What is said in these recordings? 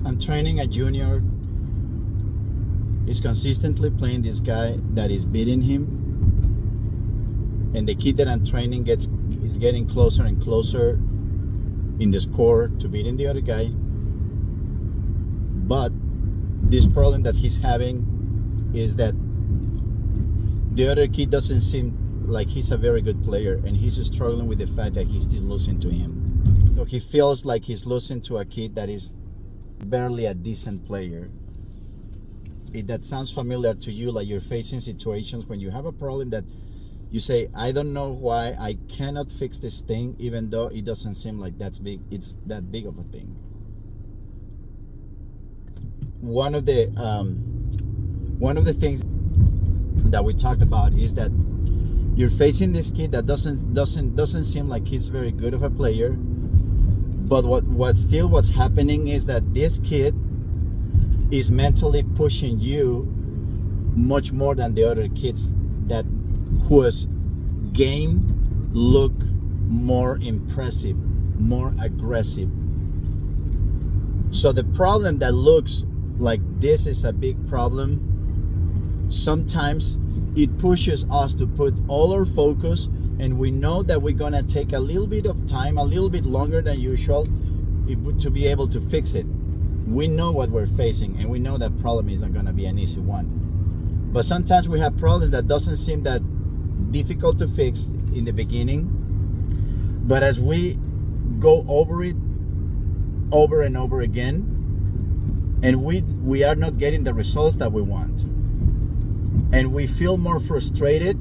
I'm training a junior. He's consistently playing this guy that is beating him. And the kid that I'm training is getting closer and closer in the score to beating the other guy. But this problem that he's having is that the other kid doesn't seem like he's a very good player, and he's struggling with the fact that he's still losing to him. So he feels like he's losing to a kid that is barely a decent player. If that sounds familiar to you, like you're facing situations when you have a problem that you say, I don't know why I cannot fix this thing, even though it doesn't seem like it's that big of a thing. One of the things that we talked about is that you're facing this kid that doesn't seem like he's very good of a player, but what's happening is that this kid is mentally pushing you much more than the other kids whose game look more impressive, more aggressive. So the problem that looks like this is a big problem, sometimes it pushes us to put all our focus, and we know that we're gonna take a little bit of time, a little bit longer than usual, to be able to fix it. We know what we're facing, and we know that problem is not gonna be an easy one. But sometimes we have problems that doesn't seem that difficult to fix in the beginning, but as we go over it over and over again, and we are not getting the results that we want, and we feel more frustrated,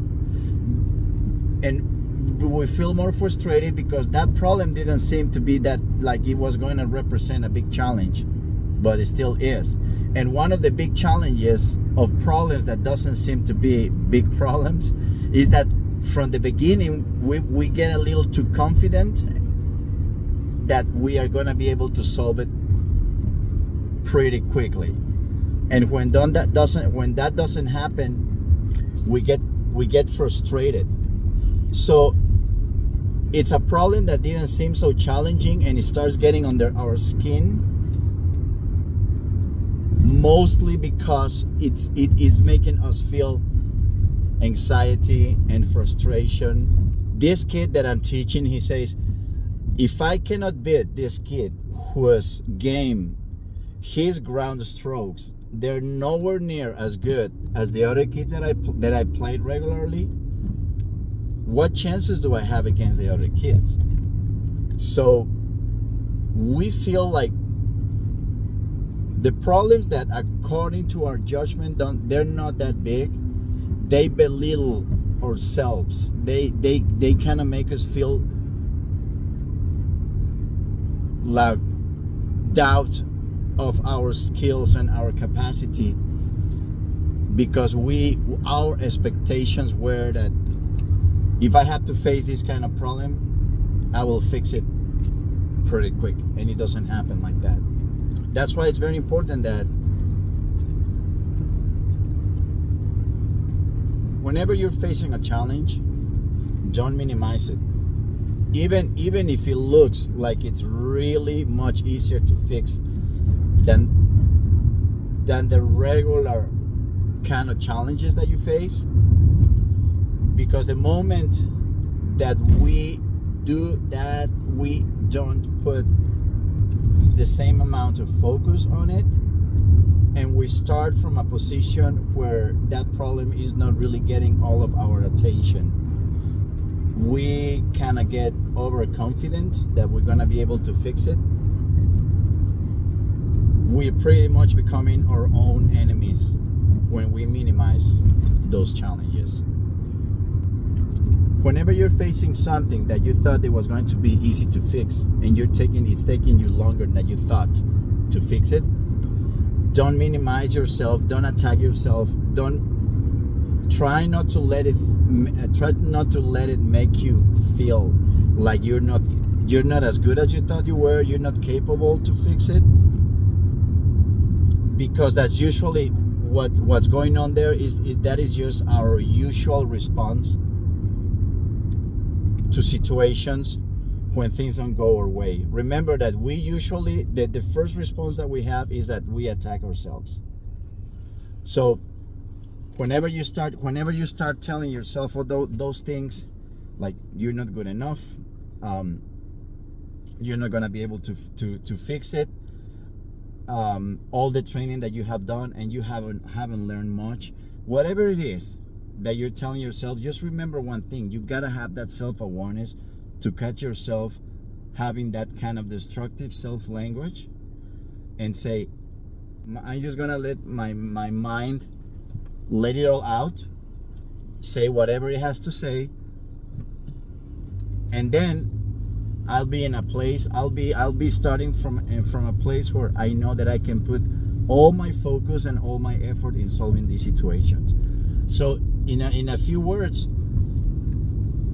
because that problem didn't seem to be that, like, it was going to represent a big challenge, but it still is. And one of the big challenges of problems that doesn't seem to be big problems is that from the beginning we get a little too confident that we are going to be able to solve it pretty quickly. And when that doesn't happen, we get frustrated. So it's a problem that didn't seem so challenging, and it starts getting under our skin, mostly because it is making us feel anxiety and frustration. This kid that I'm teaching, he says, if I cannot beat this kid whose game, his ground strokes, they're nowhere near as good as the other kids that I played regularly, what chances do I have against the other kids? So we feel like the problems that, according to our judgment, they're not that big. They belittle ourselves. They kind of make us feel like doubt of our skills and our capacity, because our expectations were that if I have to face this kind of problem, I will fix it pretty quick, and it doesn't happen like that. That's why it's very important that whenever you're facing a challenge, don't minimize it. Even if it looks like it's really much easier to fix than the regular kind of challenges that you face, because the moment that we do that, we don't put the same amount of focus on it, and we start from a position where that problem is not really getting all of our attention. We kind of get overconfident that we're going to be able to fix it. We're pretty much becoming our own enemies when we minimize those challenges. Whenever you're facing something that you thought it was going to be easy to fix, and it's taking you longer than you thought to fix it, don't minimize yourself, don't attack yourself, try not to let it make you feel like you're not as good as you thought you were, you're not capable to fix it, because that's usually what's going on there. Is that is just our usual response to situations when things don't go our way. Remember that we usually, the first response that we have is that we attack ourselves. So whenever you start telling yourself all those things, like you're not good enough, you're not gonna be able to fix it, all the training that you have done and you haven't learned much, whatever it is that you're telling yourself, just remember one thing: you gotta have that self-awareness to catch yourself having that kind of destructive self-language and say, I'm just gonna let my mind let it all out, say whatever it has to say, and then I'll be in a place, I'll be starting from a place where I know that I can put all my focus and all my effort in solving these situations. So in a few words,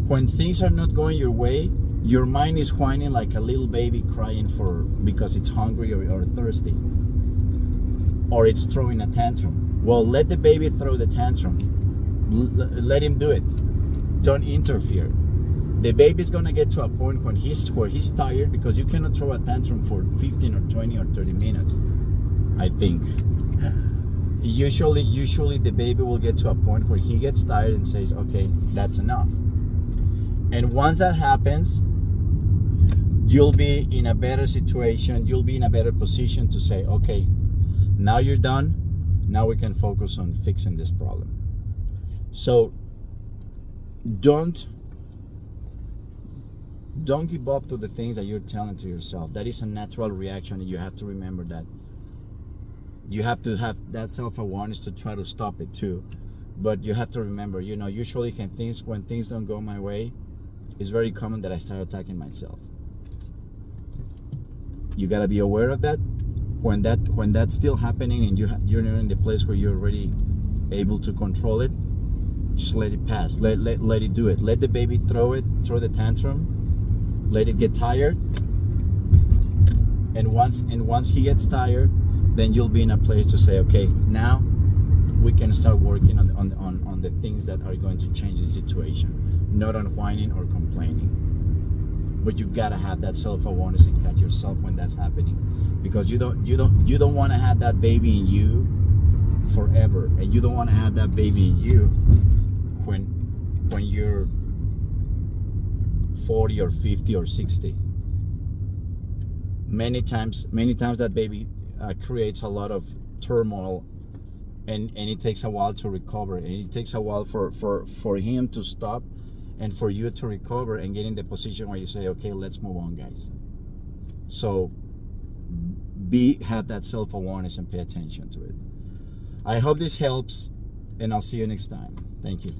when things are not going your way, your mind is whining like a little baby crying because it's hungry or thirsty, or it's throwing a tantrum. Well, let the baby throw the tantrum. Let him do it. Don't interfere. The baby's gonna get to a point where he's tired, because you cannot throw a tantrum for 15 or 20 or 30 minutes, I think. Usually the baby will get to a point where he gets tired and says, okay, that's enough. And once that happens, you'll be in a better situation, you'll be in a better position to say, okay, now you're done, now we can focus on fixing this problem. So don't give up to the things that you're telling to yourself. That is a natural reaction, and you have to remember that. You have to have that self-awareness to try to stop it too. But you have to remember, usually when things don't go my way, it's very common that I start attacking myself. You gotta be aware of that. When that's still happening and you're in the place where you're already able to control it, just let it pass. Let it do it. Let the baby throw the tantrum. Let it get tired. And once he gets tired, then you'll be in a place to say, okay, now we can start working on the things that are going to change the situation, not on whining or complaining. But you gotta have that self-awareness and catch yourself when that's happening, because you don't want to have that baby in you forever, and you don't want to have that baby in you when you're 40 or 50 or 60. Many times that baby creates a lot of turmoil, and it takes a while to recover, and it takes a while for him to stop and for you to recover and get in the position where you say, okay, let's move on, guys. So have that self-awareness and pay attention to it. I hope this helps, and I'll see you next time. Thank you.